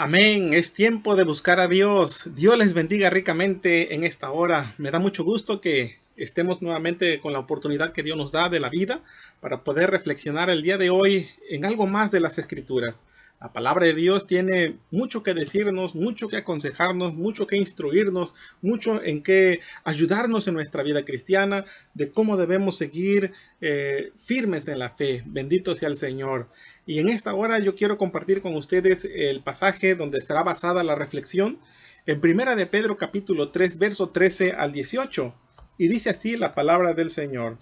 Amén. Es tiempo de buscar a Dios. Dios les bendiga ricamente en esta hora. Me da mucho gusto que estemos nuevamente con la oportunidad que Dios nos da de la vida para poder reflexionar el día de hoy en algo más de las Escrituras. La palabra de Dios tiene mucho que decirnos, mucho que aconsejarnos, mucho que instruirnos, mucho en que ayudarnos en nuestra vida cristiana, de cómo debemos seguir firmes en la fe. Bendito sea el Señor. Y en esta hora yo quiero compartir con ustedes el pasaje donde estará basada la reflexión en Primera de Pedro capítulo 3, verso 13 al 18. Y dice así la palabra del Señor.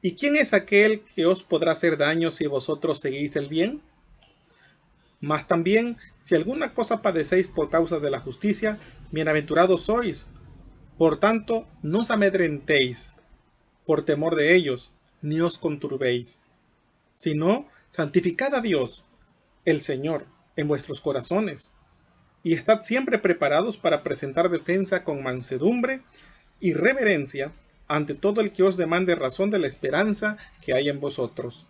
¿Y quién es aquel que os podrá hacer daño si vosotros seguís el bien? Mas también, si alguna cosa padecéis por causa de la justicia, bienaventurados sois. Por tanto, no os amedrentéis por temor de ellos, ni os conturbéis, sino santificad a Dios, el Señor, en vuestros corazones, y estad siempre preparados para presentar defensa con mansedumbre y reverencia ante todo el que os demande razón de la esperanza que hay en vosotros,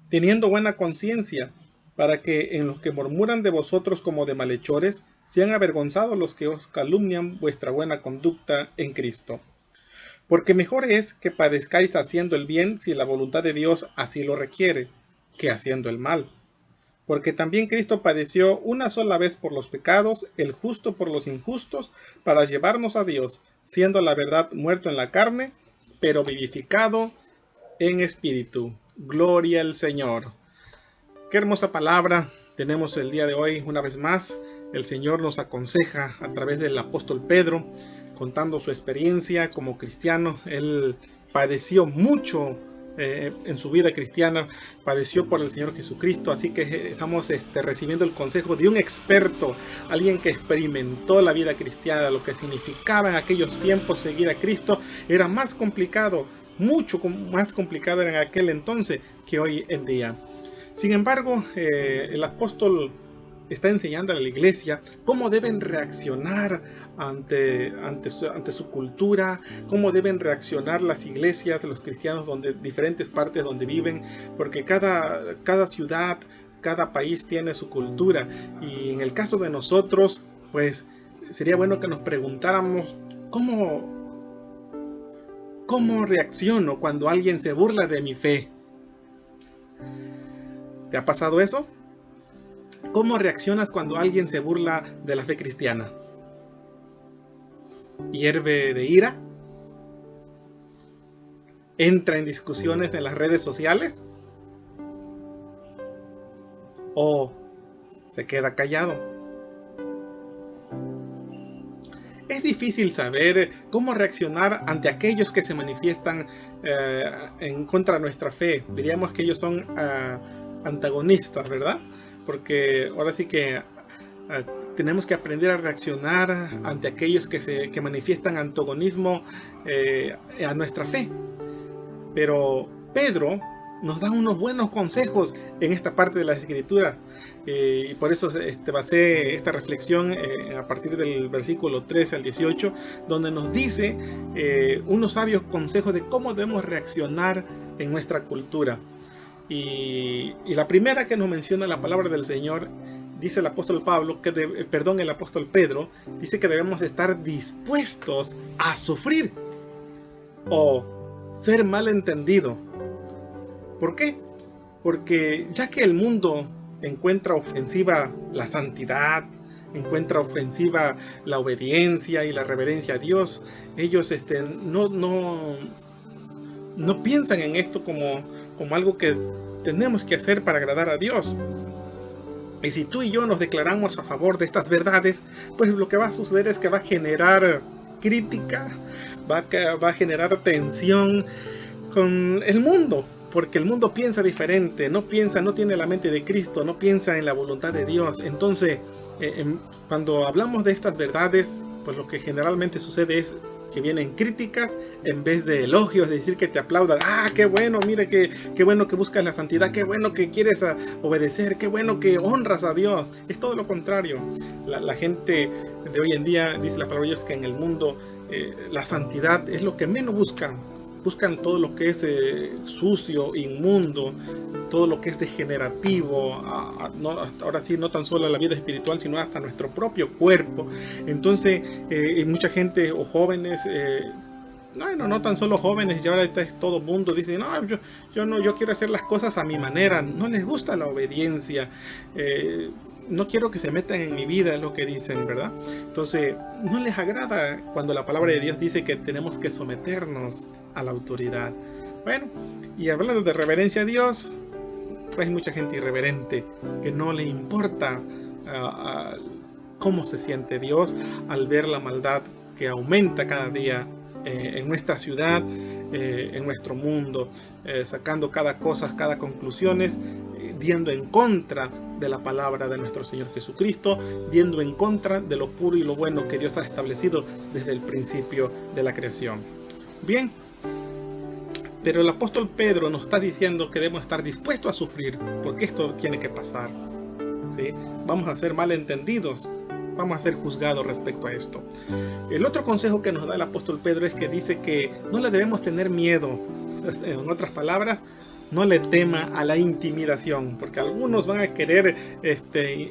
teniendo buena conciencia, para que en los que murmuran de vosotros como de malhechores, sean avergonzados los que os calumnian vuestra buena conducta en Cristo. Porque mejor es que padezcáis haciendo el bien si la voluntad de Dios así lo requiere, que haciendo el mal. Porque también Cristo padeció una sola vez por los pecados, el justo por los injustos, para llevarnos a Dios, siendo la verdad muerto en la carne, pero vivificado en espíritu. Gloria al Señor. Qué hermosa palabra tenemos el día de hoy. Una vez más, el Señor nos aconseja a través del apóstol Pedro, contando su experiencia como cristiano. Él padeció mucho en su vida cristiana, padeció por el Señor Jesucristo, así que estamos recibiendo el consejo de un experto, alguien que experimentó la vida cristiana, lo que significaba en aquellos tiempos seguir a Cristo. Era más complicado, mucho más complicado en aquel entonces que hoy en día. Sin embargo, el apóstol está enseñando a la iglesia cómo deben reaccionar ante su cultura, cómo deben reaccionar las iglesias, los cristianos, diferentes partes donde viven, porque cada ciudad, cada país tiene su cultura. Y en el caso de nosotros, pues sería bueno que nos preguntáramos cómo reacciono cuando alguien se burla de mi fe. ¿Te ha pasado eso? ¿Cómo reaccionas cuando alguien se burla de la fe cristiana? ¿Hierve de ira? ¿Entra en discusiones en las redes sociales? ¿O se queda callado? Es difícil saber cómo reaccionar ante aquellos que se manifiestan en contra de nuestra fe. Diríamos que ellos son antagonistas, ¿verdad? Porque ahora sí que tenemos que aprender a reaccionar ante aquellos que manifiestan antagonismo a nuestra fe. Pero Pedro nos da unos buenos consejos en esta parte de la Escritura. Y por eso basé esta reflexión a partir del versículo 13 al 18, donde nos dice unos sabios consejos de cómo debemos reaccionar en nuestra cultura. Y la primera que nos menciona la palabra del Señor, dice el apóstol el apóstol Pedro, dice que debemos estar dispuestos a sufrir o ser malentendido. ¿Por qué? Porque ya que el mundo encuentra ofensiva la santidad, encuentra ofensiva la obediencia y la reverencia a Dios, ellos no piensan en esto como algo que tenemos que hacer para agradar a Dios. Y si tú y yo nos declaramos a favor de estas verdades, pues lo que va a suceder es que va a generar crítica, va a generar tensión con el mundo, porque el mundo piensa diferente, no tiene la mente de Cristo, no piensa en la voluntad de Dios. Entonces, cuando hablamos de estas verdades, pues lo que generalmente sucede es que vienen críticas en vez de elogios, de decir que te aplaudan. Ah, qué bueno, mire, qué bueno que buscas la santidad, qué bueno que quieres obedecer, qué bueno que honras a Dios. Es todo lo contrario. La gente de hoy en día, dice la palabra de Dios, que en el mundo la santidad es lo que menos buscan buscan todo lo que es sucio, inmundo, todo lo que es degenerativo, ahora sí, no tan solo la vida espiritual, sino hasta nuestro propio cuerpo. Entonces, mucha gente o jóvenes, no tan solo jóvenes, ya ahora es todo mundo, dicen, no, yo quiero hacer las cosas a mi manera, no les gusta la obediencia, no quiero que se metan en mi vida, es lo que dicen, ¿verdad? Entonces, no les agrada cuando la palabra de Dios dice que tenemos que someternos a la autoridad. Bueno, y hablando de reverencia a Dios, pues hay mucha gente irreverente que no le importa cómo se siente Dios al ver la maldad que aumenta cada día en nuestra ciudad, en nuestro mundo, sacando cada cosa, cada conclusiones, yendo en contra de la palabra de nuestro Señor Jesucristo, yendo en contra de lo puro y lo bueno que Dios ha establecido desde el principio de la creación. Bien, pero el apóstol Pedro nos está diciendo que debemos estar dispuestos a sufrir, porque esto tiene que pasar, ¿sí? Vamos a ser malentendidos, vamos a ser juzgados respecto a esto. El otro consejo que nos da el apóstol Pedro es que dice que no le debemos tener miedo. En otras palabras, no le tema a la intimidación, porque algunos van a querer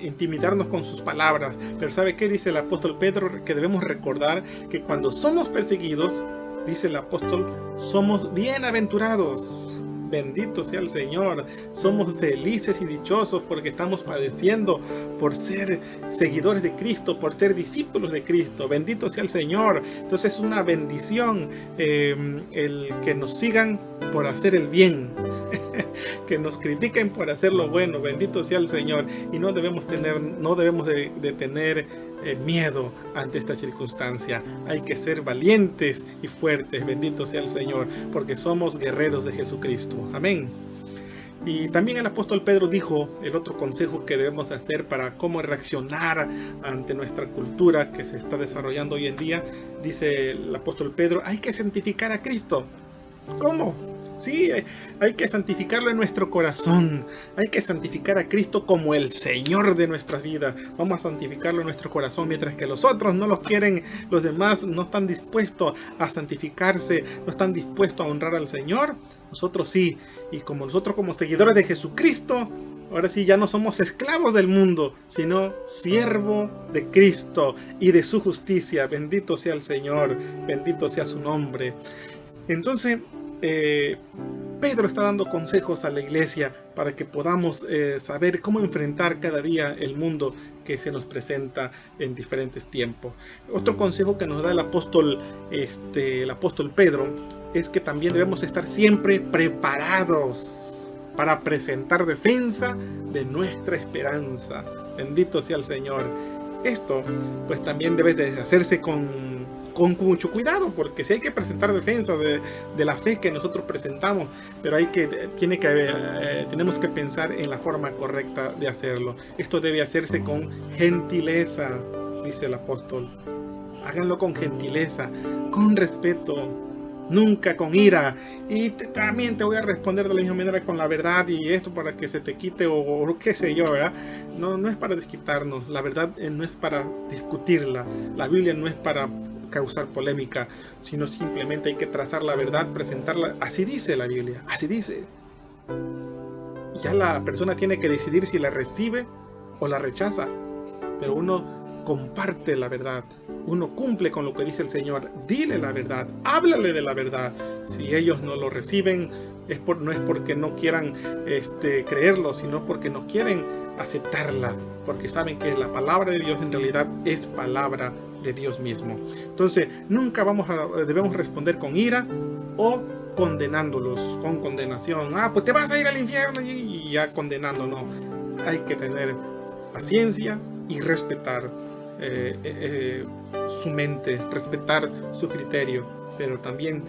intimidarnos con sus palabras. Pero ¿sabe qué dice el apóstol Pedro? Que debemos recordar que cuando somos perseguidos, dice el apóstol, somos bienaventurados. Bendito sea el Señor. Somos felices y dichosos porque estamos padeciendo por ser seguidores de Cristo, por ser discípulos de Cristo. Bendito sea el Señor. Entonces es una bendición el que nos sigan por hacer el bien, que nos critiquen por hacer lo bueno. Bendito sea el Señor. Y no debemos de tener miedo ante esta circunstancia. Hay que ser valientes y fuertes, bendito sea el Señor, porque somos guerreros de Jesucristo. Amén. Y también el apóstol Pedro dijo el otro consejo que debemos hacer para cómo reaccionar ante nuestra cultura que se está desarrollando hoy en día. Dice el apóstol Pedro, hay que santificar a Cristo. ¿Cómo? Sí, hay que santificarlo en nuestro corazón. Hay que santificar a Cristo como el Señor de nuestras vidas. Vamos a santificarlo en nuestro corazón, mientras que los otros no los quieren. Los demás no están dispuestos a santificarse, no están dispuestos a honrar al Señor. Nosotros sí. Y como nosotros como seguidores de Jesucristo, ahora sí ya no somos esclavos del mundo, sino siervo de Cristo y de su justicia. Bendito sea el Señor, bendito sea su nombre. Entonces, Pedro está dando consejos a la iglesia para que podamos saber cómo enfrentar cada día el mundo que se nos presenta en diferentes tiempos. Otro consejo que nos da el apóstol Pedro es que también debemos estar siempre preparados para presentar defensa de nuestra esperanza. Bendito sea el Señor. Esto pues también debe de hacerse con mucho cuidado, porque si hay que presentar defensa de la fe que nosotros presentamos, pero tenemos que pensar en la forma correcta de hacerlo. Esto debe hacerse con gentileza, dice el apóstol. Háganlo con gentileza, con respeto, nunca con ira. Y también te voy a responder de la misma manera con la verdad, y esto para que se te quite o qué sé yo, ¿verdad? No es para desquitarnos. La verdad no es para discutirla. La Biblia no es para causar polémica, sino simplemente hay que trazar la verdad, presentarla. Así dice la Biblia, así dice. Ya la persona tiene que decidir si la recibe o la rechaza, pero uno comparte la verdad, uno cumple con lo que dice el Señor. Dile la verdad, háblale de la verdad. Si ellos no lo reciben, no es porque no quieran creerlo, sino porque no quieren aceptarla, porque saben que la palabra de Dios en realidad es palabra de Dios mismo. Entonces nunca debemos responder con ira o condenándolos, con condenación. Pues te vas a ir al infierno, y ya condenando. No, hay que tener paciencia y respetar su mente, respetar su criterio, pero también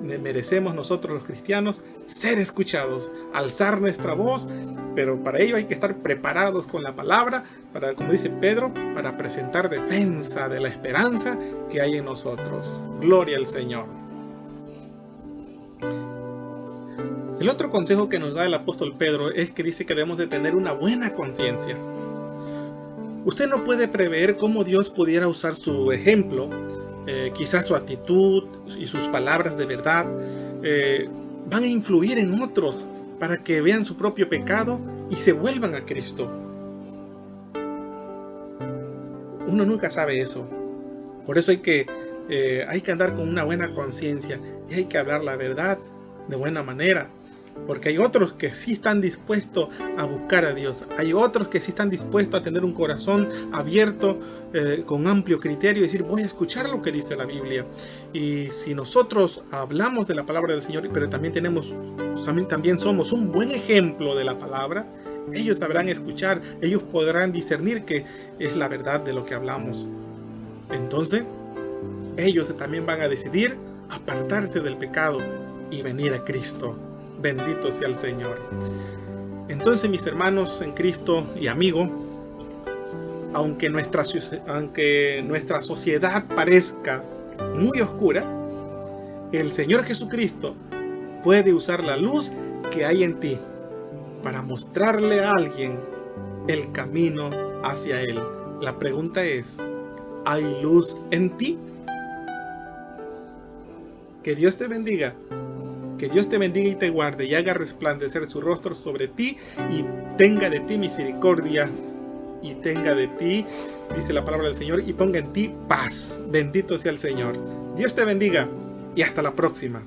merecemos nosotros los cristianos ser escuchados, alzar nuestra voz, pero para ello hay que estar preparados con la palabra, para, como dice Pedro, para presentar defensa de la esperanza que hay en nosotros. Gloria al Señor. El otro consejo que nos da el apóstol Pedro es que dice que debemos de tener una buena conciencia. Usted no puede prever cómo Dios pudiera usar su ejemplo, quizás su actitud y sus palabras de verdad, van a influir en otros para que vean su propio pecado y se vuelvan a Cristo. Uno nunca sabe eso. Por eso hay que andar con una buena conciencia y hay que hablar la verdad de buena manera. Porque hay otros que sí están dispuestos a buscar a Dios. Hay otros que sí están dispuestos a tener un corazón abierto, con amplio criterio, y decir, voy a escuchar lo que dice la Biblia. Y si nosotros hablamos de la palabra del Señor, pero también somos un buen ejemplo de la palabra, ellos sabrán escuchar, ellos podrán discernir que es la verdad de lo que hablamos. Entonces, ellos también van a decidir apartarse del pecado y venir a Cristo. Bendito sea el Señor. Entonces, mis hermanos en Cristo y amigos, aunque nuestra sociedad parezca muy oscura, el Señor Jesucristo puede usar la luz que hay en ti para mostrarle a alguien el camino hacia Él. La pregunta es, ¿hay luz en ti? Que Dios te bendiga. Que Dios te bendiga y te guarde y haga resplandecer su rostro sobre ti y tenga de ti misericordia y tenga de ti, dice la palabra del Señor, y ponga en ti paz. Bendito sea el Señor. Dios te bendiga y hasta la próxima.